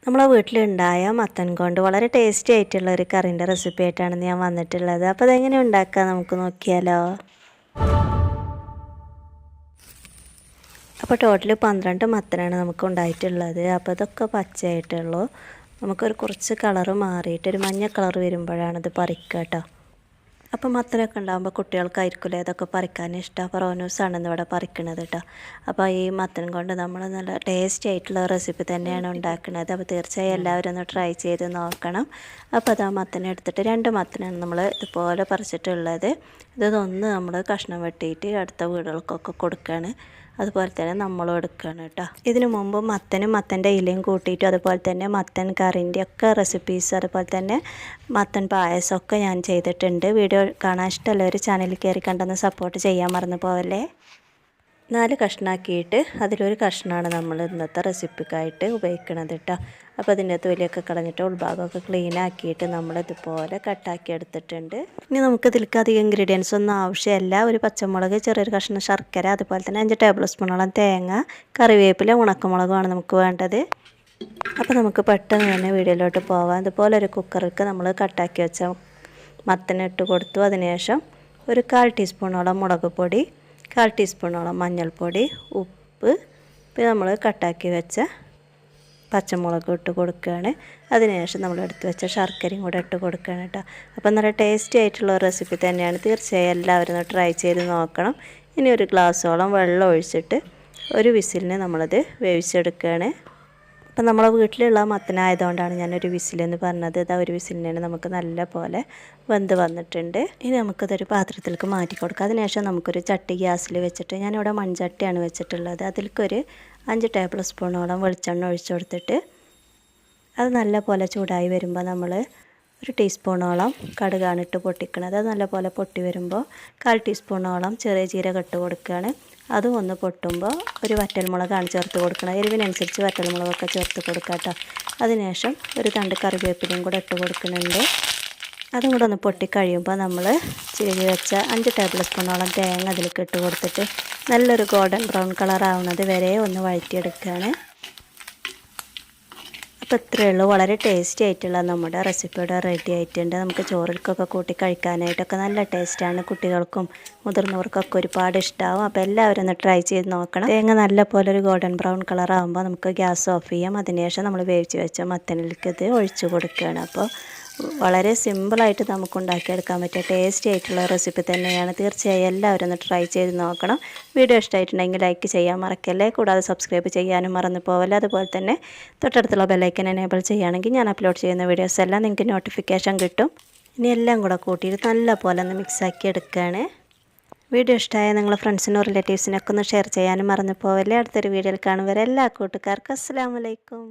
നമ്മളെ വീട്ടിലുണ്ടായ മത്തൻ കൊണ്ട് വളരെ ടേസ്റ്റി ആയിട്ടുള്ള ഒരു കറിൻ്റെ റെസിപ്പി ആയിട്ടാണ് ഞാൻ വന്നിട്ടുള്ളത്. അപ്പോൾ അതെങ്ങനെ ഉണ്ടാക്കാം നമുക്ക് നോക്കിയാലോ. അപ്പോൾ ടോട്ടൽ 12 മത്തനാണ് നമുക്ക് ഉണ്ടായിട്ടുള്ളത്. അപ്പോൾ ഇതൊക്കെ പച്ചയായിട്ടുള്ളൂ. നമുക്കൊരു കുറച്ച് കളറ് മാറിയിട്ട് ഒരു മഞ്ഞ കളർ വരുമ്പോഴാണ് ഇത് പറിക്കുക കേട്ടോ. അപ്പോൾ മത്തനൊക്കെ ഉണ്ടാകുമ്പോൾ കുട്ടികൾക്കായിരിക്കില്ലേ ഇതൊക്കെ പറിക്കാൻ ഇഷ്ടം. അപ്പോൾ റോനൂസാണ് ഇന്നിവിടെ പറിക്കണത് കേട്ടോ. അപ്പോൾ ഈ മത്തൻ കൊണ്ട് നമ്മൾ നല്ല ടേസ്റ്റി ആയിട്ടുള്ള റെസിപ്പി തന്നെയാണ് ഉണ്ടാക്കുന്നത്. അപ്പോൾ തീർച്ചയായും എല്ലാവരും ഒന്ന് ട്രൈ ചെയ്ത് നോക്കണം. അപ്പോൾ അത് ആ മത്തനെ എടുത്തിട്ട് 2 മത്തനാണ് നമ്മൾ ഇതുപോലെ പറിച്ചിട്ടുള്ളത്. ഇതൊന്ന് നമ്മൾ കഷ്ണം വെട്ടിയിട്ട് അടുത്ത വീടുകൾക്കൊക്കെ കൊടുക്കുകയാണ്. അതുപോലെ തന്നെ നമ്മളും എടുക്കുകയാണ് കേട്ടോ. ഇതിനു മുമ്പ് മത്തനും മത്തൻ്റെ ഇലയും കൂട്ടിയിട്ട് അതുപോലെ തന്നെ മത്തൻ കറിൻ്റെ ഒക്കെ റെസിപ്പീസ് അതുപോലെ തന്നെ മത്തൻ പായസമൊക്കെ ഞാൻ ചെയ്തിട്ടുണ്ട്. വീഡിയോ കാണാൻ ഇഷ്ടമുള്ളവർ ചാനലിൽ കയറി കണ്ടെന്ന് സപ്പോർട്ട് ചെയ്യാൻ മറന്നു പോവല്ലേ. 4 കഷ്ണമാക്കിയിട്ട് അതിലൊരു കഷ്ണമാണ് നമ്മൾ ഇന്നത്തെ റെസിപ്പിക്കായിട്ട് ഉപയോഗിക്കുന്നത് കേട്ടോ. അപ്പോൾ അതിൻ്റെ തൊലിയൊക്കെ കളഞ്ഞിട്ട് ഉൾഭാഗമൊക്കെ ക്ലീൻ ആക്കിയിട്ട് നമ്മളിതുപോലെ കട്ടാക്കി എടുത്തിട്ടുണ്ട്. ഇനി നമുക്കിതിലേക്ക് അധികം ഇൻഗ്രീഡിയൻസ് ഒന്നും ആവശ്യമില്ല. ഒരു പച്ചമുളക്, ചെറിയൊരു കഷ്ണം ശർക്കര, അതുപോലെ തന്നെ 5 ടേബിൾ സ്പൂണോളം തേങ്ങ, കറിവേപ്പില, ഉണക്കമുളകുമാണ് നമുക്ക് വേണ്ടത്. അപ്പോൾ നമുക്ക് പെട്ടെന്ന് തന്നെ വീഡിയോയിലോട്ട് പോവാം. അതുപോലെ ഒരു കുക്കറിലേക്ക് നമ്മൾ കട്ടാക്കി വെച്ച മത്തനിട്ട് കൊടുത്തു. അതിനുശേഷം ഒരു 1/4 ടീസ്പൂണോളം മുളക് പൊടി, 1/4 ടീസ്പൂണോളം മഞ്ഞൾപ്പൊടി, ഉപ്പ്, പിന്നെ നമ്മൾ കട്ടാക്കി വെച്ച പച്ചമുളക് ഇട്ട് കൊടുക്കുകയാണ്. അതിനുശേഷം നമ്മൾ എടുത്ത് വെച്ച ശർക്കരയും കൂടെ ഇട്ട് കൊടുക്കുകയാണ് കേട്ടോ. അപ്പോൾ നല്ല ടേസ്റ്റി ആയിട്ടുള്ള റെസിപ്പി തന്നെയാണ്. തീർച്ചയായും എല്ലാവരും ഒന്ന് ട്രൈ ചെയ്ത് നോക്കണം. ഇനി ഒരു ഗ്ലാസ്സോളം വെള്ളം ഒഴിച്ചിട്ട് ഒരു വിസിലിന് നമ്മളത് വേവിച്ചെടുക്കുകയാണ്. അപ്പം നമ്മളെ വീട്ടിലുള്ള മത്തനായതുകൊണ്ടാണ് ഞാനൊരു വിസിലെന്ന് പറഞ്ഞത്. ഇതാ ഒരു വിസിലിനാണ് നമുക്ക് നല്ല പോലെ വെന്ത് വന്നിട്ടുണ്ട്. ഇനി നമുക്കതൊരു പാത്രത്തിലേക്ക് മാറ്റി കൊടുക്കാം. അതിനുശേഷം നമുക്കൊരു ചട്ടി ഗ്യാസിൽ വെച്ചിട്ട് ഞാനിവിടെ മൺചട്ടിയാണ് വെച്ചിട്ടുള്ളത്. അതിലേക്കൊരു 5 ടേബിൾ സ്പൂണോളം വെളിച്ചെണ്ണ ഒഴിച്ചു കൊടുത്തിട്ട് അത് നല്ല പോലെ ചൂടായി വരുമ്പോൾ നമ്മൾ ഒരു ടീസ്പൂണോളം കടുകാണ് ഇട്ട് പൊട്ടിക്കുന്നത്. അത് നല്ല പോലെ പൊട്ടി വരുമ്പോൾ 1/4 ടീസ്പൂണോളം ചെറിയ ജീരകം ഇട്ട് കൊടുക്കുകയാണ്. അതും ഒന്ന് പൊട്ടുമ്പോൾ ഒരു വറ്റൽമുളകാണ് ചേർത്ത് കൊടുക്കുന്നത്. എരിവിനനുസരിച്ച് വറ്റൽമുളകൊക്കെ ചേർത്ത് കൊടുക്കുക കേട്ടോ. അതിനുശേഷം ഒരു തണ്ട് കറിവേപ്പിലയും കൂടെ ഇട്ട് കൊടുക്കുന്നുണ്ട്. അതും കൂടെ ഒന്ന് പൊട്ടി കഴിയുമ്പോൾ നമ്മൾ ചിരകി വെച്ച 5 ടേബിൾ സ്പൂണോളം തേങ്ങ അതിലേക്ക് ഇട്ട് കൊടുത്തിട്ട് നല്ലൊരു ഗോൾഡൻ ബ്രൗൺ കളർ ആവുന്നത് വരെ ഒന്ന് വഴറ്റിയെടുക്കുകയാണ്. അപ്പോൾ ഇത്രയേ ഉള്ളൂ. വളരെ ടേസ്റ്റി ആയിട്ടുള്ള നമ്മുടെ റെസിപ്പിയുടെ റെഡി ആയിട്ടുണ്ട്. നമുക്ക് ചോറിൽക്കൊക്കെ കൂട്ടി കഴിക്കാനായിട്ടൊക്കെ നല്ല ടേസ്റ്റാണ്. കുട്ടികൾക്കും മുതിർന്നവർക്കൊക്കെ ഒരുപാട് ഇഷ്ടമാവും. അപ്പോൾ എല്ലാവരും ഒന്ന് ട്രൈ ചെയ്ത് നോക്കണം. തേങ്ങ നല്ല പോലെ ഒരു ഗോൾഡൻ ബ്രൗൺ കളർ ആകുമ്പോൾ നമുക്ക് ഗ്യാസ് ഓഫ് ചെയ്യാം. അതിനുശേഷം നമ്മൾ വേവിച്ച് വെച്ച മത്തനിലേക്ക് ഇത് ഒഴിച്ചു കൊടുക്കുകയാണ്. അപ്പോൾ വളരെ സിമ്പിളായിട്ട് നമുക്ക് ഉണ്ടാക്കിയെടുക്കാൻ പറ്റിയ ടേസ്റ്റി ആയിട്ടുള്ള റെസിപ്പി തന്നെയാണ്. തീർച്ചയായും എല്ലാവരും ഒന്ന് ട്രൈ ചെയ്ത് നോക്കണം. വീഡിയോ ഇഷ്ടമായിട്ടുണ്ടെങ്കിൽ ലൈക്ക് ചെയ്യാൻ മറക്കല്ലേ. കൂടാതെ സബ്സ്ക്രൈബ് ചെയ്യാനും മറന്നു പോവല്ലേ. അതുപോലെ തന്നെ തൊട്ടടുത്തുള്ള ബെല്ലൈക്കൻ എനേബിൾ ചെയ്യുകയാണെങ്കിൽ ഞാൻ അപ്ലോഡ് ചെയ്യുന്ന വീഡിയോസ് എല്ലാം നിങ്ങൾക്ക് നോട്ടിഫിക്കേഷൻ കിട്ടും. ഇനി എല്ലാം കൂടെ കൂട്ടിയിട്ട് നല്ല പോലെ ഒന്ന് മിക്സാക്കി എടുക്കുകയാണ്. വീഡിയോ ഇഷ്ടമായ നിങ്ങളുടെ ഫ്രണ്ട്സിനും റിലേറ്റീവ്സിനൊക്കെ ഒന്ന് ഷെയർ ചെയ്യാനും മറന്നു പോവല്ലേ. അടുത്തൊരു വീഡിയോയിൽ കാണുവരെ എല്ലാ കൂട്ടുകാർക്കും അസ്സലാമു അലൈക്കും.